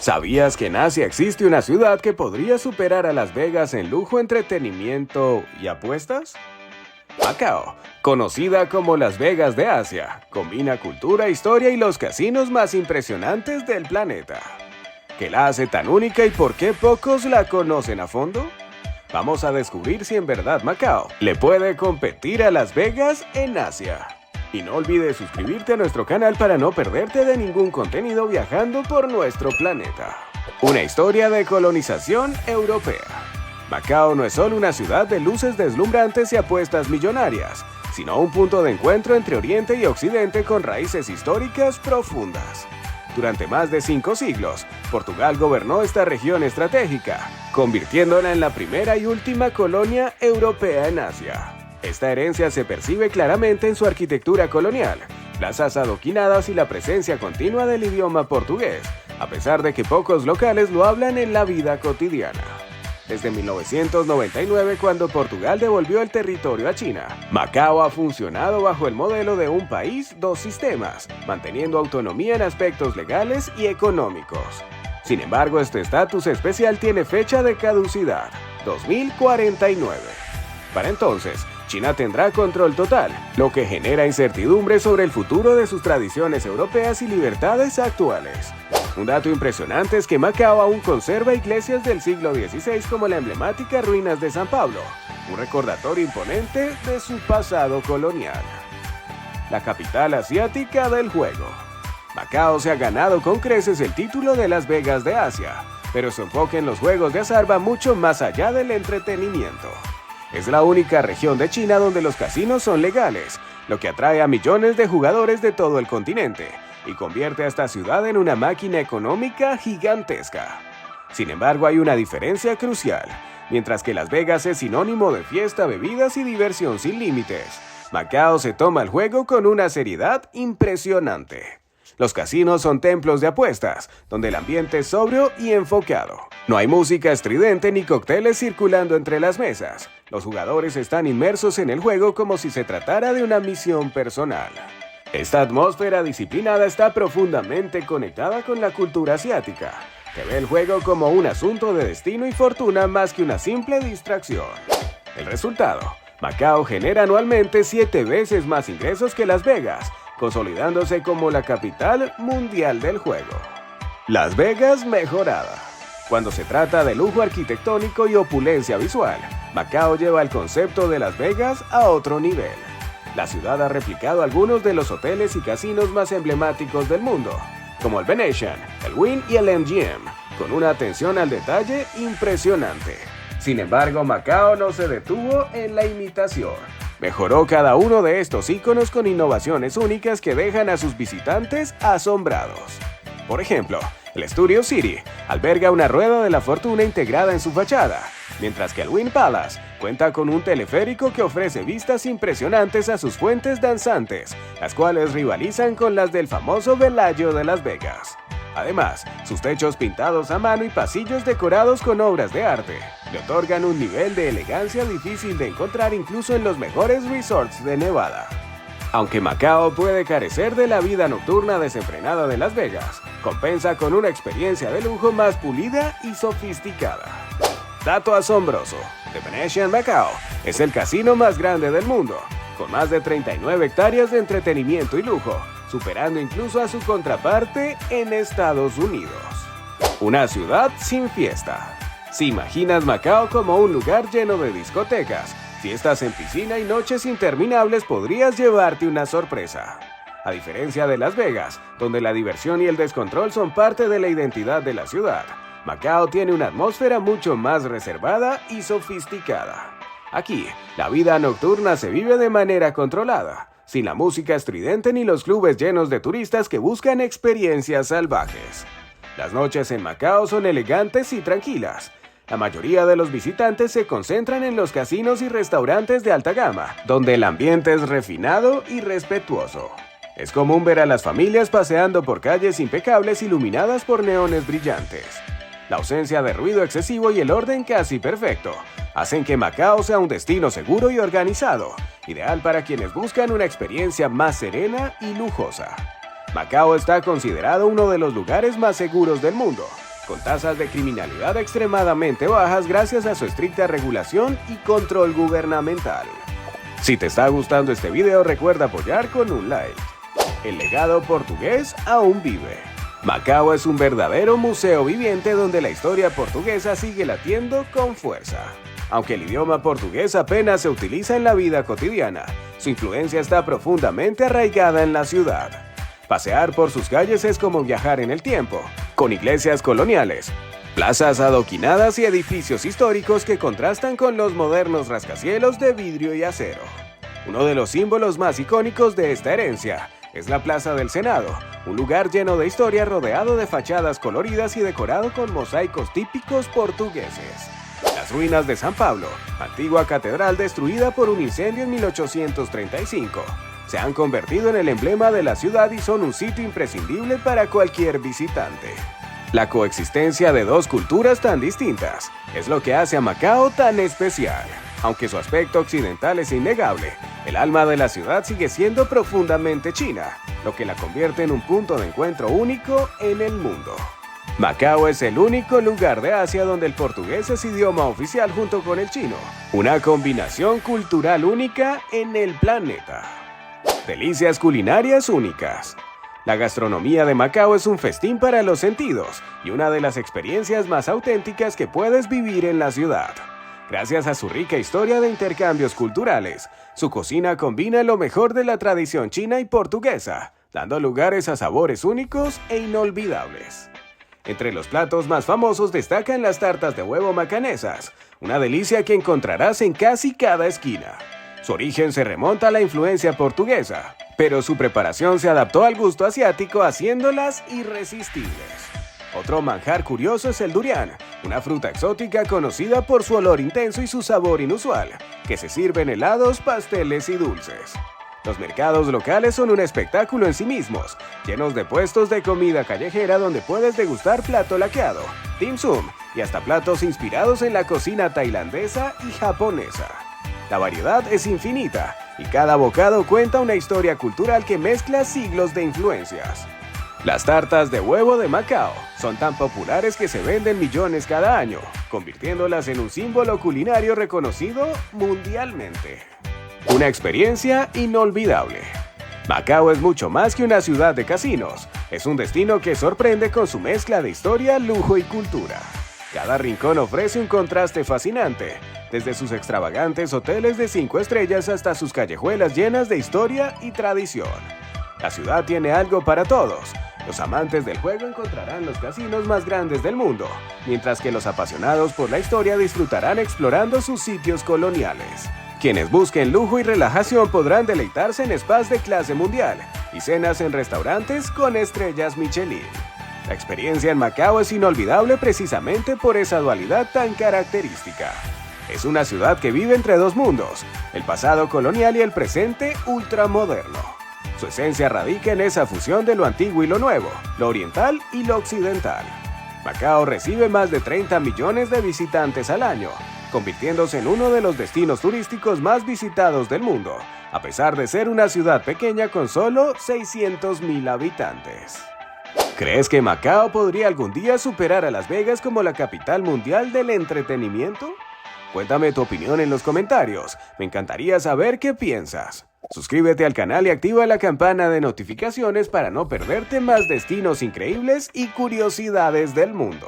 ¿Sabías que en Asia existe una ciudad que podría superar a Las Vegas en lujo, entretenimiento y apuestas? Macao, conocida como Las Vegas de Asia, combina cultura, historia y los casinos más impresionantes del planeta. ¿Qué la hace tan única y por qué pocos la conocen a fondo? Vamos a descubrir si en verdad Macao le puede competir a Las Vegas en Asia. Y no olvides suscribirte a nuestro canal para no perderte de ningún contenido viajando por nuestro planeta. Una historia de colonización europea. Macao no es solo una ciudad de luces deslumbrantes y apuestas millonarias, sino un punto de encuentro entre Oriente y Occidente con raíces históricas profundas. Durante más de 5 siglos, Portugal gobernó esta región estratégica, convirtiéndola en la primera y última colonia europea en Asia. Esta herencia se percibe claramente en su arquitectura colonial, plazas adoquinadas y la presencia continua del idioma portugués, a pesar de que pocos locales lo hablan en la vida cotidiana. Desde 1999, cuando Portugal devolvió el territorio a China, Macao ha funcionado bajo el modelo de un país, dos sistemas, manteniendo autonomía en aspectos legales y económicos. Sin embargo, este estatus especial tiene fecha de caducidad, 2049. Para entonces, China tendrá control total, lo que genera incertidumbre sobre el futuro de sus tradiciones europeas y libertades actuales. Un dato impresionante es que Macao aún conserva iglesias del siglo XVI como la emblemática Ruinas de San Pablo, un recordatorio imponente de su pasado colonial. La capital asiática del juego. Macao se ha ganado con creces el título de Las Vegas de Asia, pero su enfoque en los juegos de azar va mucho más allá del entretenimiento. Es la única región de China donde los casinos son legales, lo que atrae a millones de jugadores de todo el continente y convierte a esta ciudad en una máquina económica gigantesca. Sin embargo, hay una diferencia crucial. Mientras que Las Vegas es sinónimo de fiesta, bebidas y diversión sin límites, Macao se toma el juego con una seriedad impresionante. Los casinos son templos de apuestas, donde el ambiente es sobrio y enfocado. No hay música estridente ni cócteles circulando entre las mesas. Los jugadores están inmersos en el juego como si se tratara de una misión personal. Esta atmósfera disciplinada está profundamente conectada con la cultura asiática, que ve el juego como un asunto de destino y fortuna más que una simple distracción. El resultado: Macao genera anualmente 7 veces más ingresos que Las Vegas, consolidándose como la capital mundial del juego. Las Vegas mejorada. Cuando se trata de lujo arquitectónico y opulencia visual, Macao lleva el concepto de Las Vegas a otro nivel. La ciudad ha replicado algunos de los hoteles y casinos más emblemáticos del mundo, como el Venetian, el Wynn y el MGM, con una atención al detalle impresionante. Sin embargo, Macao no se detuvo en la imitación. Mejoró cada uno de estos íconos con innovaciones únicas que dejan a sus visitantes asombrados. Por ejemplo, el Studio City alberga una rueda de la fortuna integrada en su fachada, mientras que el Wynn Palace cuenta con un teleférico que ofrece vistas impresionantes a sus fuentes danzantes, las cuales rivalizan con las del famoso Bellagio de Las Vegas. Además, sus techos pintados a mano y pasillos decorados con obras de arte le otorgan un nivel de elegancia difícil de encontrar incluso en los mejores resorts de Nevada. Aunque Macao puede carecer de la vida nocturna desenfrenada de Las Vegas, compensa con una experiencia de lujo más pulida y sofisticada. Dato asombroso: The Venetian Macao es el casino más grande del mundo, con más de 39 hectáreas de entretenimiento y lujo, superando incluso a su contraparte en Estados Unidos. Una ciudad sin fiesta. Si imaginas Macao como un lugar lleno de discotecas, fiestas en piscina y noches interminables, podrías llevarte una sorpresa. A diferencia de Las Vegas, donde la diversión y el descontrol son parte de la identidad de la ciudad, Macao tiene una atmósfera mucho más reservada y sofisticada. Aquí, la vida nocturna se vive de manera controlada, sin la música estridente ni los clubes llenos de turistas que buscan experiencias salvajes. Las noches en Macao son elegantes y tranquilas. La mayoría de los visitantes se concentran en los casinos y restaurantes de alta gama, donde el ambiente es refinado y respetuoso. Es común ver a las familias paseando por calles impecables iluminadas por neones brillantes. La ausencia de ruido excesivo y el orden casi perfecto hacen que Macao sea un destino seguro y organizado, ideal para quienes buscan una experiencia más serena y lujosa. Macao está considerado uno de los lugares más seguros del mundo, con tasas de criminalidad extremadamente bajas gracias a su estricta regulación y control gubernamental. Si te está gustando este video, recuerda apoyar con un like. El legado portugués aún vive. Macao es un verdadero museo viviente donde la historia portuguesa sigue latiendo con fuerza. Aunque el idioma portugués apenas se utiliza en la vida cotidiana, su influencia está profundamente arraigada en la ciudad. Pasear por sus calles es como viajar en el tiempo, con iglesias coloniales, plazas adoquinadas y edificios históricos que contrastan con los modernos rascacielos de vidrio y acero. Uno de los símbolos más icónicos de esta herencia es la Plaza del Senado, un lugar lleno de historia rodeado de fachadas coloridas y decorado con mosaicos típicos portugueses. Las ruinas de San Pablo, antigua catedral destruida por un incendio en 1835, se han convertido en el emblema de la ciudad y son un sitio imprescindible para cualquier visitante. La coexistencia de dos culturas tan distintas es lo que hace a Macao tan especial. Aunque su aspecto occidental es innegable, el alma de la ciudad sigue siendo profundamente china, lo que la convierte en un punto de encuentro único en el mundo. Macao es el único lugar de Asia donde el portugués es idioma oficial junto con el chino, una combinación cultural única en el planeta. Delicias culinarias únicas. La gastronomía de Macao es un festín para los sentidos y una de las experiencias más auténticas que puedes vivir en la ciudad. Gracias a su rica historia de intercambios culturales, su cocina combina lo mejor de la tradición china y portuguesa, dando lugares a sabores únicos e inolvidables. Entre los platos más famosos destacan las tartas de huevo macanesas, una delicia que encontrarás en casi cada esquina. Su origen se remonta a la influencia portuguesa, pero su preparación se adaptó al gusto asiático haciéndolas irresistibles. Otro manjar curioso es el durian, una fruta exótica conocida por su olor intenso y su sabor inusual, que se sirve en helados, pasteles y dulces. Los mercados locales son un espectáculo en sí mismos, llenos de puestos de comida callejera donde puedes degustar plato laqueado, dim sum y hasta platos inspirados en la cocina tailandesa y japonesa. La variedad es infinita y cada bocado cuenta una historia cultural que mezcla siglos de influencias. Las tartas de huevo de Macao son tan populares que se venden millones cada año, convirtiéndolas en un símbolo culinario reconocido mundialmente. Una experiencia inolvidable. Macao es mucho más que una ciudad de casinos, es un destino que sorprende con su mezcla de historia, lujo y cultura. Cada rincón ofrece un contraste fascinante, desde sus extravagantes hoteles de 5 estrellas hasta sus callejuelas llenas de historia y tradición. La ciudad tiene algo para todos. Los amantes del juego encontrarán los casinos más grandes del mundo, mientras que los apasionados por la historia disfrutarán explorando sus sitios coloniales. Quienes busquen lujo y relajación podrán deleitarse en spas de clase mundial y cenas en restaurantes con estrellas Michelin. La experiencia en Macao es inolvidable precisamente por esa dualidad tan característica. Es una ciudad que vive entre dos mundos, el pasado colonial y el presente ultramoderno. Su esencia radica en esa fusión de lo antiguo y lo nuevo, lo oriental y lo occidental. Macao recibe más de 30 millones de visitantes al año, convirtiéndose en uno de los destinos turísticos más visitados del mundo, a pesar de ser una ciudad pequeña con solo 600,000 habitantes. ¿Crees que Macao podría algún día superar a Las Vegas como la capital mundial del entretenimiento? Cuéntame tu opinión en los comentarios, me encantaría saber qué piensas. Suscríbete al canal y activa la campana de notificaciones para no perderte más destinos increíbles y curiosidades del mundo.